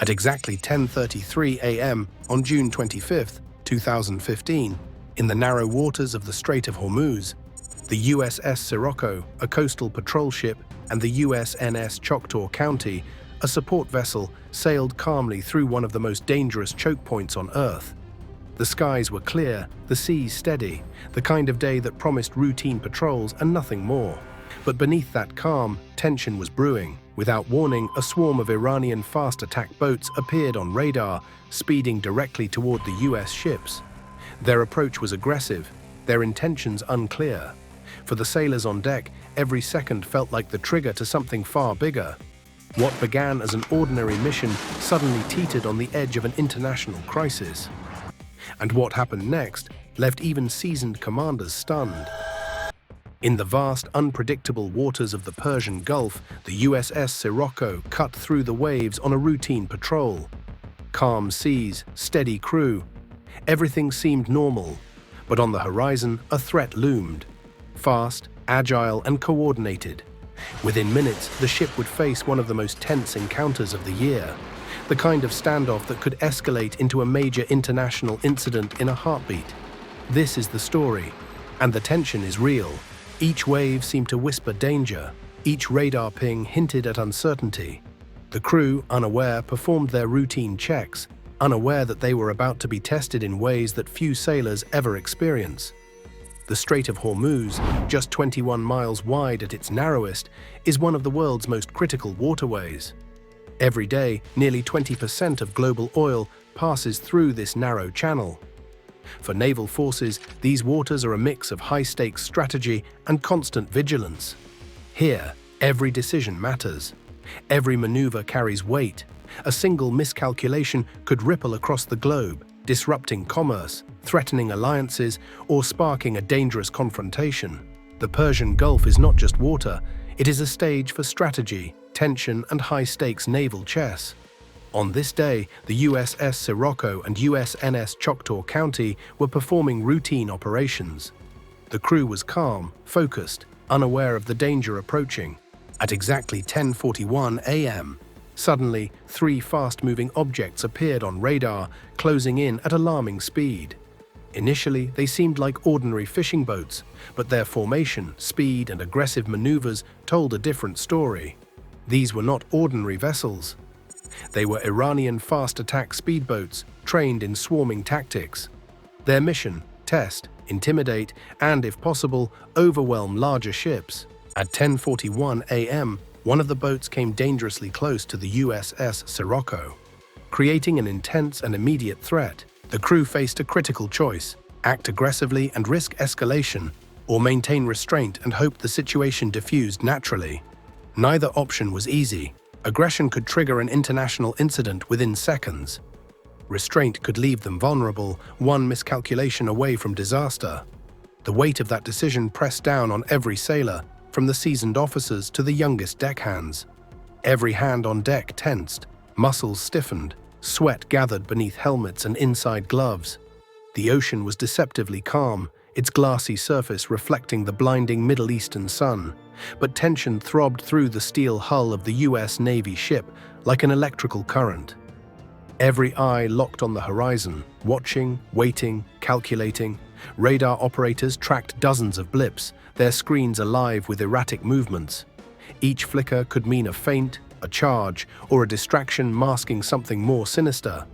At exactly 10:33 a.m. on June 25, 2015, in the narrow waters of the Strait of Hormuz, the USS Sirocco, a coastal patrol ship, and the USNS Choctaw County, a support vessel, sailed calmly through one of the most dangerous choke points on Earth. The skies were clear, the seas steady, the kind of day that promised routine patrols and nothing more. But beneath that calm, tension was brewing. Without warning, a swarm of Iranian fast attack boats appeared on radar, speeding directly toward the US ships. Their approach was aggressive, their intentions unclear. For the sailors on deck, every second felt like the trigger to something far bigger. What began as an ordinary mission suddenly teetered on the edge of an international crisis. And what happened next left even seasoned commanders stunned. In the vast, unpredictable waters of the Persian Gulf, the USS Sirocco cut through the waves on a routine patrol. Calm seas, steady crew. Everything seemed normal, but on the horizon, a threat loomed. Fast, agile, and coordinated. Within minutes, the ship would face one of the most tense encounters of the year, the kind of standoff that could escalate into a major international incident in a heartbeat. This is the story, and the tension is real. Each wave seemed to whisper danger. Each radar ping hinted at uncertainty. The crew, unaware, performed their routine checks, unaware that they were about to be tested in ways that few sailors ever experience. The Strait of Hormuz, just 21 miles wide at its narrowest, is one of the world's most critical waterways. Every day, nearly 20% of global oil passes through this narrow channel. For naval forces, these waters are a mix of high-stakes strategy and constant vigilance. Here, every decision matters. Every maneuver carries weight. A single miscalculation could ripple across the globe, disrupting commerce, threatening alliances, or sparking a dangerous confrontation. The Persian Gulf is not just water, it is a stage for strategy, tension, and high-stakes naval chess. On this day, the USS Sirocco and USNS Choctaw County were performing routine operations. The crew was calm, focused, unaware of the danger approaching. At exactly 10:41 a.m., suddenly, three fast-moving objects appeared on radar, closing in at alarming speed. Initially, they seemed like ordinary fishing boats, but their formation, speed, and aggressive maneuvers told a different story. These were not ordinary vessels. They were Iranian fast attack speedboats, trained in swarming tactics. Their mission: test, intimidate, and, if possible, overwhelm larger ships. At 10:41 a.m., one of the boats came dangerously close to the USS Sirocco, creating an intense and immediate threat. The crew faced a critical choice: act aggressively and risk escalation, or maintain restraint and hope the situation diffused naturally. Neither option was easy. Aggression could trigger an international incident within seconds. Restraint could leave them vulnerable, one miscalculation away from disaster. The weight of that decision pressed down on every sailor, from the seasoned officers to the youngest deckhands. Every hand on deck tensed, muscles stiffened, sweat gathered beneath helmets and inside gloves. The ocean was deceptively calm, its glassy surface reflecting the blinding Middle Eastern sun, but tension throbbed through the steel hull of the US Navy ship like an electrical current. Every eye locked on the horizon, watching, waiting, calculating. Radar operators tracked dozens of blips, their screens alive with erratic movements. Each flicker could mean a feint, a charge, or a distraction masking something more sinister.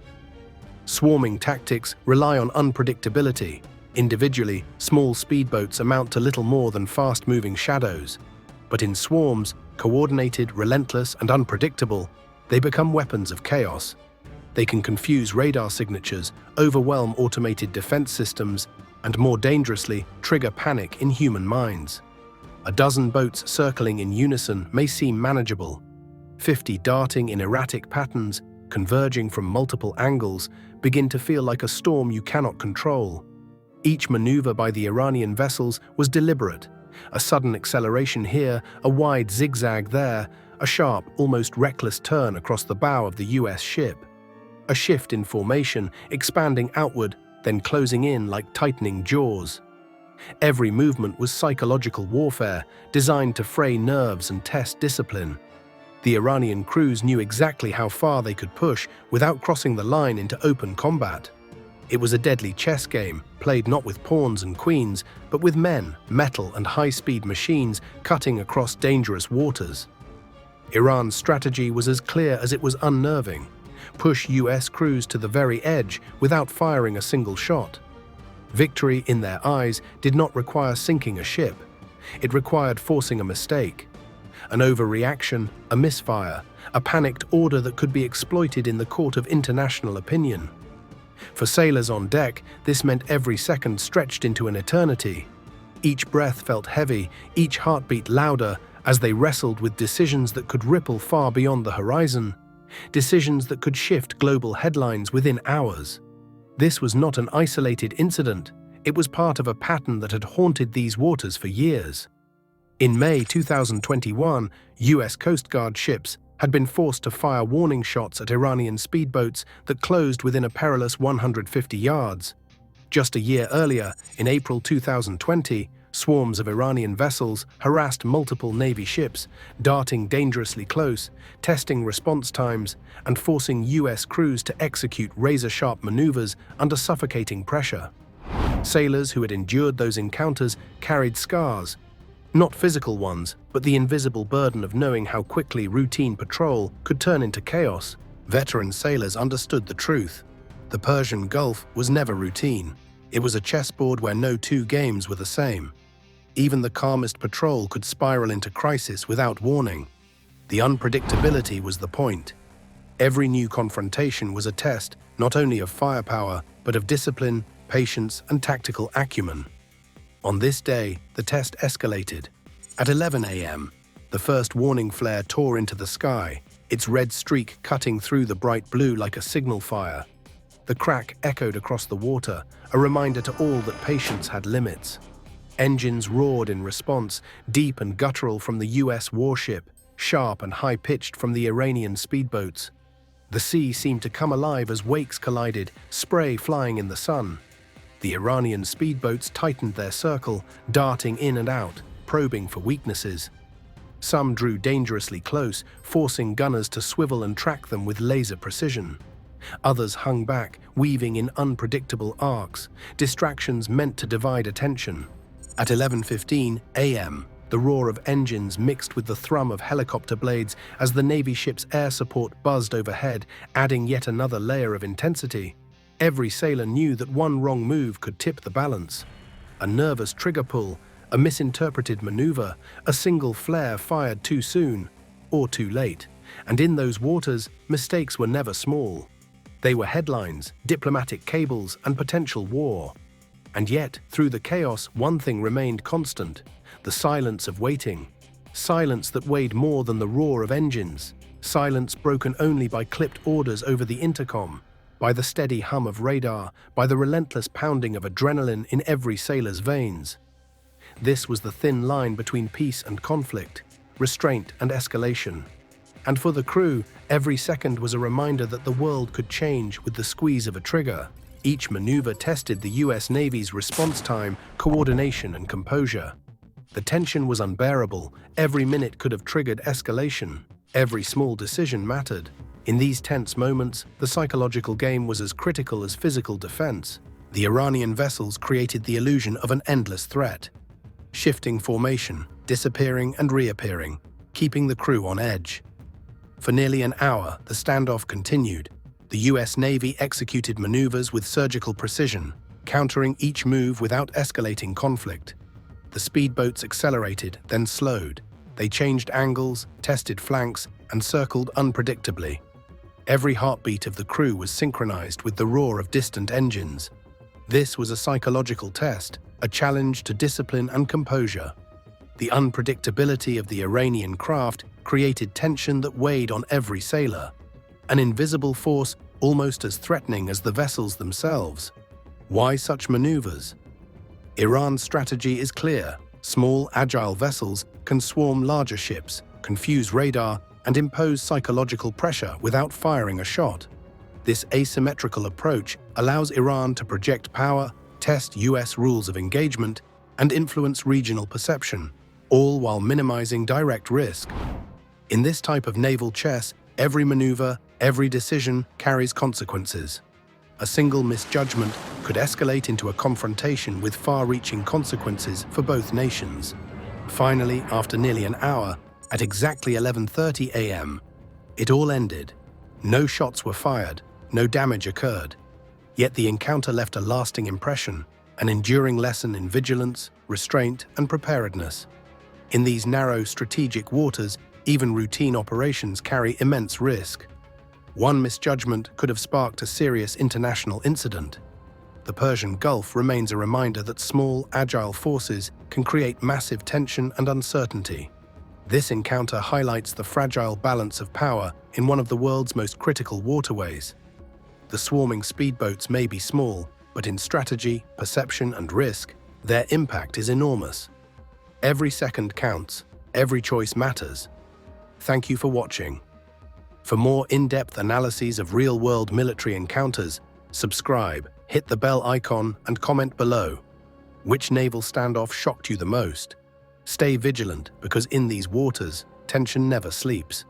Swarming tactics rely on unpredictability. Individually, small speedboats amount to little more than fast-moving shadows. But in swarms, coordinated, relentless, and unpredictable, they become weapons of chaos. They can confuse radar signatures, overwhelm automated defense systems, and more dangerously, trigger panic in human minds. A dozen boats circling in unison may seem manageable. 50 darting in erratic patterns, converging from multiple angles, begin to feel like a storm you cannot control. Each maneuver by the Iranian vessels was deliberate. A sudden acceleration here, a wide zigzag there, a sharp, almost reckless turn across the bow of the US ship. A shift in formation, expanding outward, then closing in like tightening jaws. Every movement was psychological warfare, designed to fray nerves and test discipline. The Iranian crews knew exactly how far they could push without crossing the line into open combat. It was a deadly chess game, played not with pawns and queens, but with men, metal, and high-speed machines cutting across dangerous waters. Iran's strategy was as clear as it was unnerving: push US crews to the very edge without firing a single shot. Victory, in their eyes, did not require sinking a ship. It required forcing a mistake. An overreaction, a misfire, a panicked order that could be exploited in the court of international opinion. For sailors on deck, this meant every second stretched into an eternity. Each breath felt heavy, each heartbeat louder, as they wrestled with decisions that could ripple far beyond the horizon. Decisions that could shift global headlines within hours. This was not an isolated incident. It was part of a pattern that had haunted these waters for years. In May 2021, US Coast Guard ships had been forced to fire warning shots at Iranian speedboats that closed within a perilous 150 yards. Just a year earlier, in April 2020, swarms of Iranian vessels harassed multiple Navy ships, darting dangerously close, testing response times, and forcing US crews to execute razor-sharp maneuvers under suffocating pressure. Sailors who had endured those encounters carried scars, not physical ones, but the invisible burden of knowing how quickly routine patrol could turn into chaos. Veteran sailors understood the truth. The Persian Gulf was never routine. It was a chessboard where no two games were the same. Even the calmest patrol could spiral into crisis without warning. The unpredictability was the point. Every new confrontation was a test, not only of firepower, but of discipline, patience, and tactical acumen. On this day, the test escalated. At 11 a.m., the first warning flare tore into the sky, its red streak cutting through the bright blue like a signal fire. The crack echoed across the water, a reminder to all that patience had limits. Engines roared in response, deep and guttural from the US warship, sharp and high-pitched from the Iranian speedboats. The sea seemed to come alive as wakes collided, spray flying in the sun. The Iranian speedboats tightened their circle, darting in and out, probing for weaknesses. Some drew dangerously close, forcing gunners to swivel and track them with laser precision. Others hung back, weaving in unpredictable arcs, distractions meant to divide attention. At 11:15 a.m., the roar of engines mixed with the thrum of helicopter blades as the Navy ship's air support buzzed overhead, adding yet another layer of intensity. Every sailor knew that one wrong move could tip the balance. A nervous trigger pull, a misinterpreted maneuver, a single flare fired too soon, or too late. And in those waters, mistakes were never small. They were headlines, diplomatic cables, and potential war. And yet, through the chaos, one thing remained constant: the silence of waiting. Silence that weighed more than the roar of engines. Silence broken only by clipped orders over the intercom, by the steady hum of radar, by the relentless pounding of adrenaline in every sailor's veins. This was the thin line between peace and conflict, restraint and escalation. And for the crew, every second was a reminder that the world could change with the squeeze of a trigger. Each maneuver tested the US Navy's response time, coordination, and composure. The tension was unbearable. Every minute could have triggered escalation. Every small decision mattered. In these tense moments, the psychological game was as critical as physical defense. The Iranian vessels created the illusion of an endless threat. Shifting formation, disappearing and reappearing, keeping the crew on edge. For nearly an hour, the standoff continued. The US Navy executed maneuvers with surgical precision, countering each move without escalating conflict. The speedboats accelerated, then slowed. They changed angles, tested flanks, and circled unpredictably. Every heartbeat of the crew was synchronized with the roar of distant engines. This was a psychological test, a challenge to discipline and composure. The unpredictability of the Iranian craft created tension that weighed on every sailor. An invisible force almost as threatening as the vessels themselves. Why such maneuvers? Iran's strategy is clear. Small, agile vessels can swarm larger ships, confuse radar, and impose psychological pressure without firing a shot. This asymmetrical approach allows Iran to project power, test US rules of engagement, and influence regional perception, all while minimizing direct risk. In this type of naval chess, every maneuver, every decision carries consequences. A single misjudgment could escalate into a confrontation with far-reaching consequences for both nations. Finally, after nearly an hour, at exactly 11:30 a.m., it all ended. No shots were fired, no damage occurred. Yet the encounter left a lasting impression, an enduring lesson in vigilance, restraint, and preparedness. In these narrow, strategic waters, even routine operations carry immense risk. One misjudgment could have sparked a serious international incident. The Persian Gulf remains a reminder that small, agile forces can create massive tension and uncertainty. This encounter highlights the fragile balance of power in one of the world's most critical waterways. The swarming speedboats may be small, but in strategy, perception, and risk, their impact is enormous. Every second counts, every choice matters. Thank you for watching. For more in-depth analyses of real-world military encounters, subscribe, hit the bell icon, and comment below. Which naval standoff shocked you the most? Stay vigilant, because in these waters, tension never sleeps.